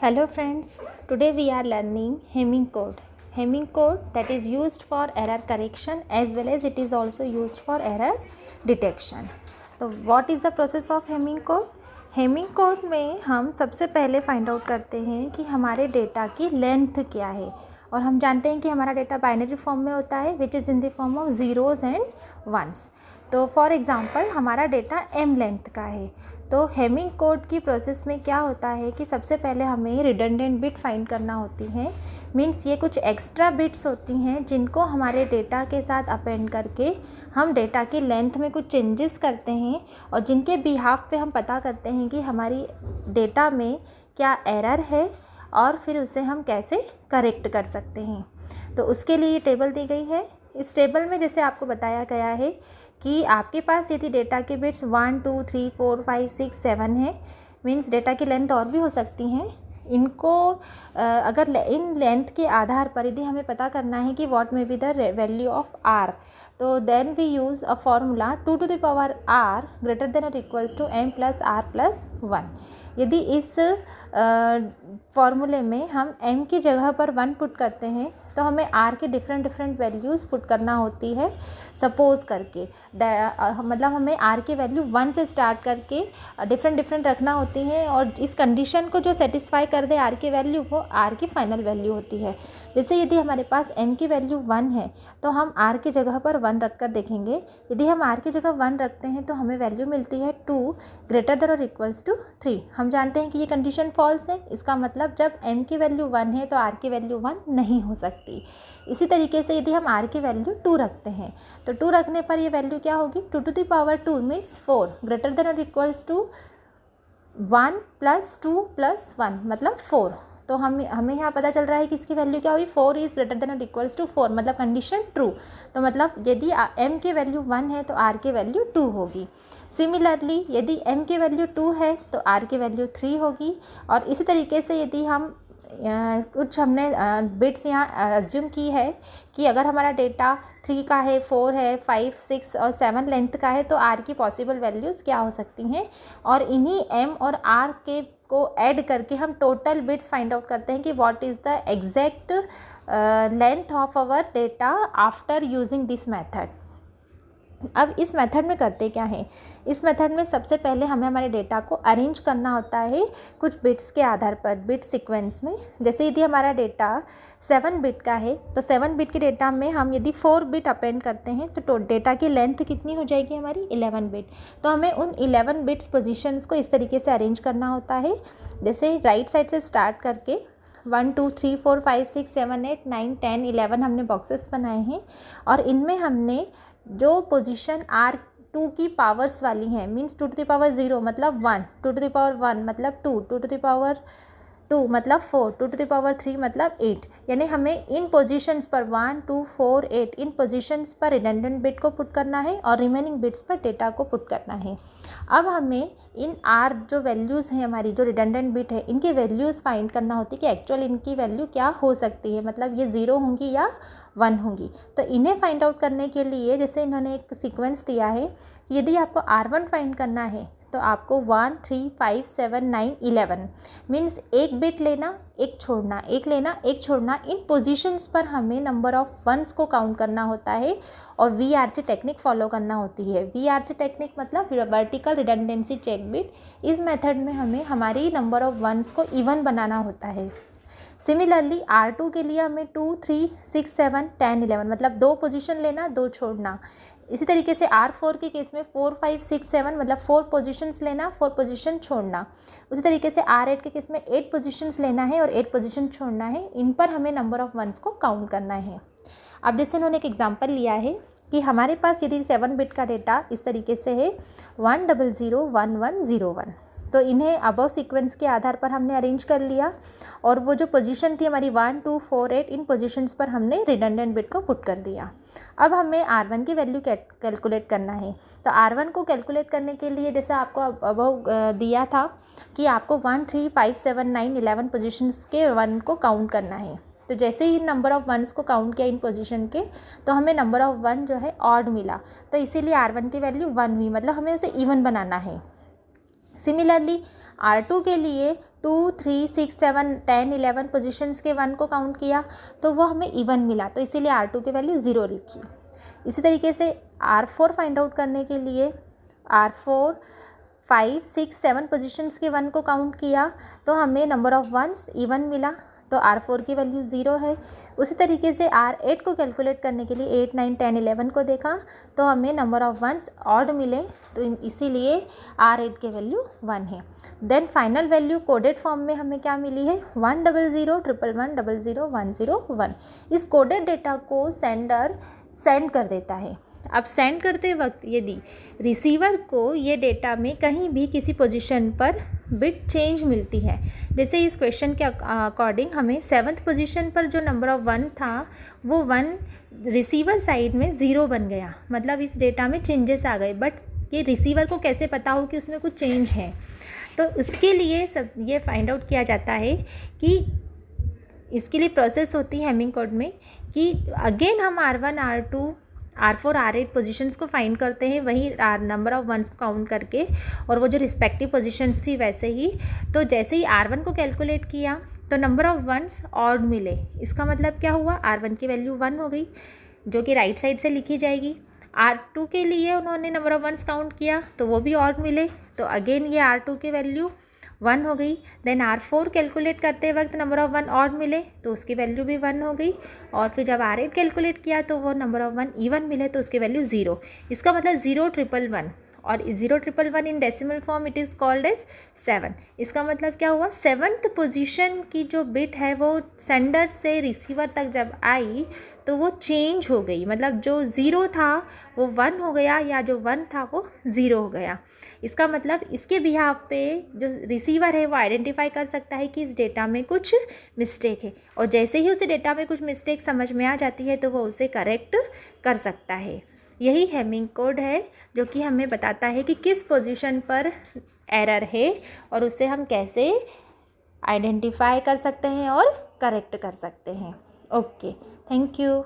Hello friends, today we are learning Hamming code. Hamming code that is used for error correction as well as it is also used for error detection. तो what is the process of Hamming code? Hamming code में हम सबसे पहले find out करते हैं कि हमारे data की लेंथ क्या है और हम जानते हैं कि हमारा डेटा बाइनरी फॉर्म में होता है which is in the form of zeros and ones. तो फॉर एग्ज़ाम्पल हमारा डेटा m लेंथ का है. तो हेमिंग कोड की प्रोसेस में क्या होता है कि सबसे पहले हमें रिडंडेंट बिट फाइंड करना होती है. मीन्स ये कुछ एक्स्ट्रा बिट्स होती हैं जिनको हमारे डेटा के साथ अपेंड करके हम डेटा की लेंथ में कुछ चेंजेस करते हैं और जिनके बिहाफ पे हम पता करते हैं कि हमारी डेटा में क्या एरर है और फिर उसे हम कैसे करेक्ट कर सकते हैं. तो उसके लिए ये टेबल दी गई है. इस टेबल में जैसे आपको बताया गया है कि आपके पास यदि डेटा के बिट्स 1 2 3 4 5 6 7 है. मीन्स डेटा की लेंथ और भी हो सकती हैं. इनको अगर इन लेंथ के आधार पर यदि हमें पता करना है कि what may be the value of r, तो then we use a formula 2 to the power r greater than और equals to m plus r plus 1. यदि इस फॉर्मूले में हम m की जगह पर 1 पुट करते हैं तो हमें r के डिफरेंट वैल्यूज़ पुट करना होती है. सपोज़ करके मतलब हमें r की वैल्यू 1 से स्टार्ट करके डिफरेंट रखना होती हैं और इस कंडीशन को जो सेटिस्फाई कर दे r की वैल्यू वो r की फाइनल वैल्यू होती है. जैसे यदि हमारे पास m की वैल्यू 1 है तो हम r की जगह पर 1 रख कर देखेंगे. यदि हम r की जगह 1 रखते हैं तो हमें वैल्यू मिलती है 2 ग्रेटर देन और इक्वल्स टू 3. हम जानते हैं कि ये कंडीशन फॉल्स है. इसका मतलब जब m की वैल्यू 1 है तो r की वैल्यू 1 नहीं हो सकती. इसी तरीके से यदि हम r की वैल्यू 2 रखते हैं तो 2 रखने पर ये वैल्यू क्या होगी 2 to the power 2 means 4 greater than और इक्वल्स टू 1 प्लस 2 प्लस 1 मतलब 4. तो हमें यहाँ पता चल रहा है कि इसकी वैल्यू क्या हुई 4 इज़ ग्रेटर देन और इक्वल्स टू 4 मतलब कंडीशन ट्रू. तो मतलब यदि m की वैल्यू 1 है तो r की वैल्यू 2 होगी. सिमिलरली यदि m की वैल्यू 2 है तो r की वैल्यू 3 होगी. और इसी तरीके से यदि हम कुछ हमने बिट्स यहाँ अज्यूम की है कि अगर हमारा डेटा 3 का है 4 है 5 6 और 7 लेंथ का है तो r की पॉसिबल वैल्यूज़ क्या हो सकती हैं. और इन्हीं m और r के को ऐड करके हम टोटल बिट्स फाइंड आउट करते हैं कि what is the exact length of our data after using this method. अब इस मेथड में करते क्या है, इस मेथड में सबसे पहले हमें हमारे डेटा को अरेंज करना होता है कुछ बिट्स के आधार पर बिट सीक्वेंस में. जैसे यदि हमारा डेटा 7 बिट का है तो 7 बिट के डेटा में हम यदि 4 बिट अपेंड करते हैं तो डेटा की लेंथ कितनी हो जाएगी हमारी 11 बिट. तो हमें उन 11 बिट्स पोजिशंस को इस तरीके से अरेंज करना होता है. जैसे राइट साइड से स्टार्ट करके 1 2 3 4 5 6 7 8 9 10 11 हमने बॉक्सेस बनाए हैं और इनमें हमने जो पोजीशन r2 की पावर्स वाली हैं मीन्स 2 to the power 0 मतलब 1 2 to the power 1 मतलब 2 2 to the power 2 मतलब 4 2 to the power 3 मतलब 8. यानी हमें इन पोजीशंस पर 1 2 4 8 इन पोजीशंस पर रिडंडेंट बिट को पुट करना है और रिमेनिंग बिट्स पर डेटा को पुट करना है. अब हमें इन r जो वैल्यूज़ हैं हमारी जो रिडंडेंट बिट है इनकी वैल्यूज़ फाइंड करना होती है कि एक्चुअल इनकी वैल्यू क्या हो सकती है. मतलब ये 0 होंगी या 1 होंगी. तो इन्हें फाइंड आउट करने के लिए जैसे इन्होंने एक सीक्वेंस दिया है कि यदि आपको r1 फाइंड करना है तो आपको 1 3 5 7 9 11 मीन्स एक बिट लेना एक छोड़ना एक लेना एक छोड़ना. इन पोजीशंस पर हमें नंबर ऑफ़ वंस को काउंट करना होता है और VRC टेक्निक फॉलो करना होती है. VRC टेक्निक मतलब वर्टिकल रिडंडेंसी चेक बिट. इस मेथड में हमें हमारी नंबर ऑफ़ वंस को इवन बनाना होता है. सिमिलरली r2 के लिए हमें 2 3 6 7 10 11 मतलब 2 पोजीशन लेना 2 छोड़ना. इसी तरीके से r4 के केस में 4 5 6 7 मतलब 4 पोजीशंस लेना 4 पोजीशन छोड़ना. उसी तरीके से r8 के केस में 8 पोजीशंस लेना है और 8 पोजीशन छोड़ना है. इन पर हमें नंबर ऑफ़ वंस को काउंट करना है. अब जैसे उन्होंने एक एग्जांपल लिया है कि हमारे पास यदि 7 बिट का डेटा इस तरीके से है 1 0 0 1 1 0 1 तो इन्हें अबव सीक्वेंस के आधार पर हमने अरेंज कर लिया और वो जो पोजीशन थी हमारी 1 2 4 8 इन पोजीशंस पर हमने रिडंडेंट बिट को पुट कर दिया. अब हमें r1 की वैल्यू कैलकुलेट करना है. तो r1 को कैलकुलेट करने के लिए जैसा आपको अबव दिया था कि आपको 1 3 5 7 9 11 पोजीशंस के 1 को काउंट करना है. तो जैसे ही नंबर ऑफ़ वंस को काउंट किया इन पोजीशन के तो हमें नंबर ऑफ़ 1 जो है ऑड मिला. तो इसीलिए r1 की वैल्यू 1 हुई मतलब हमें उसे इवन बनाना है. सिमिलरली r2 के लिए 2, 3, 6, 7, 10, 11 पोजीशंस के 1 को काउंट किया तो वो हमें इवन मिला, तो इसीलिए R2 की वैल्यू 0 लिखी। इसी तरीके से R4 फाइंड आउट करने के लिए R4 5, 6, 7 पोजीशंस के 1 को काउंट किया तो हमें नंबर ऑफ़ वंस इवन मिला, तो R4 की वैल्यू 0 है। उसी तरीके से R8 को कैलकुलेट करने के लिए 8, 9, 10, 11 को देखा तो हमें नंबर ऑफ़ वंस ऑड मिले, तो इसीलिए R8 की वैल्यू 1 है। Then final value coded form में हमें क्या मिली है 100, 111, 00, 101। इस कोडेड डेटा को सेंडर सेंड कर देता है। अब सेंड करते वक्त यदि रिसीवर को ये डेटा में कहीं भी किसी पोजीशन पर बिट चेंज मिलती है, जैसे इस क्वेश्चन के अकॉर्डिंग हमें 7th पोजीशन पर जो नंबर ऑफ़ 1 था वो 1 रिसीवर साइड में 0 बन गया, मतलब इस डेटा में चेंजेस आ गए, बट ये रिसीवर को कैसे पता हो कि उसमें कुछ चेंज है, तो उसके लिए सब ये फाइंड आउट किया जाता है कि इसके लिए प्रोसेस होती है हेमिंग कोड में कि अगेन हम R1, R2, R4, R8 positions को फाइंड करते हैं, वही नंबर ऑफ़ वंस को काउंट करके, और वो जो रिस्पेक्टिव पोजीशंस थी वैसे ही। तो जैसे ही R1 को कैलकुलेट किया तो नंबर ऑफ़ वंस ऑड मिले, इसका मतलब क्या हुआ R1 की वैल्यू 1 हो गई, जो कि राइट साइड से लिखी जाएगी। R2 के लिए उन्होंने नंबर ऑफ़ वंस काउंट किया तो वो भी ऑड मिले, तो अगेन ये R2 की वैल्यू 1 हो गई। देन R4 कैलकुलेट करते वक्त नंबर ऑफ़ 1 ऑड मिले तो उसकी वैल्यू भी 1 हो गई, और फिर जब R8 कैलकुलेट किया तो वो नंबर ऑफ़ 1 इवन मिले तो उसकी वैल्यू 0। इसका मतलब 0,111, और 0,111 in decimal form it is called as 7। इसका मतलब क्या हुआ 7th पोजीशन की जो बिट है वो सेंडर से रिसीवर तक जब आई तो वो चेंज हो गई, मतलब जो 0 था वो 1 हो गया, या जो 1 था वो 0 हो गया। इसका मतलब इसके बिहाफ पे जो रिसीवर है वो आइडेंटिफाई कर सकता है कि इस डेटा में कुछ मिस्टेक है, और जैसे ही उसे डेटा में कुछ मिस्टेक समझ में आ जाती है तो वो उसे करेक्ट कर सकता है। यही हेमिंग कोड है जो कि हमें बताता है कि किस पोजीशन पर एरर है और उसे हम कैसे आइडेंटिफाई कर सकते हैं और करेक्ट कर सकते हैं। Okay, thank you.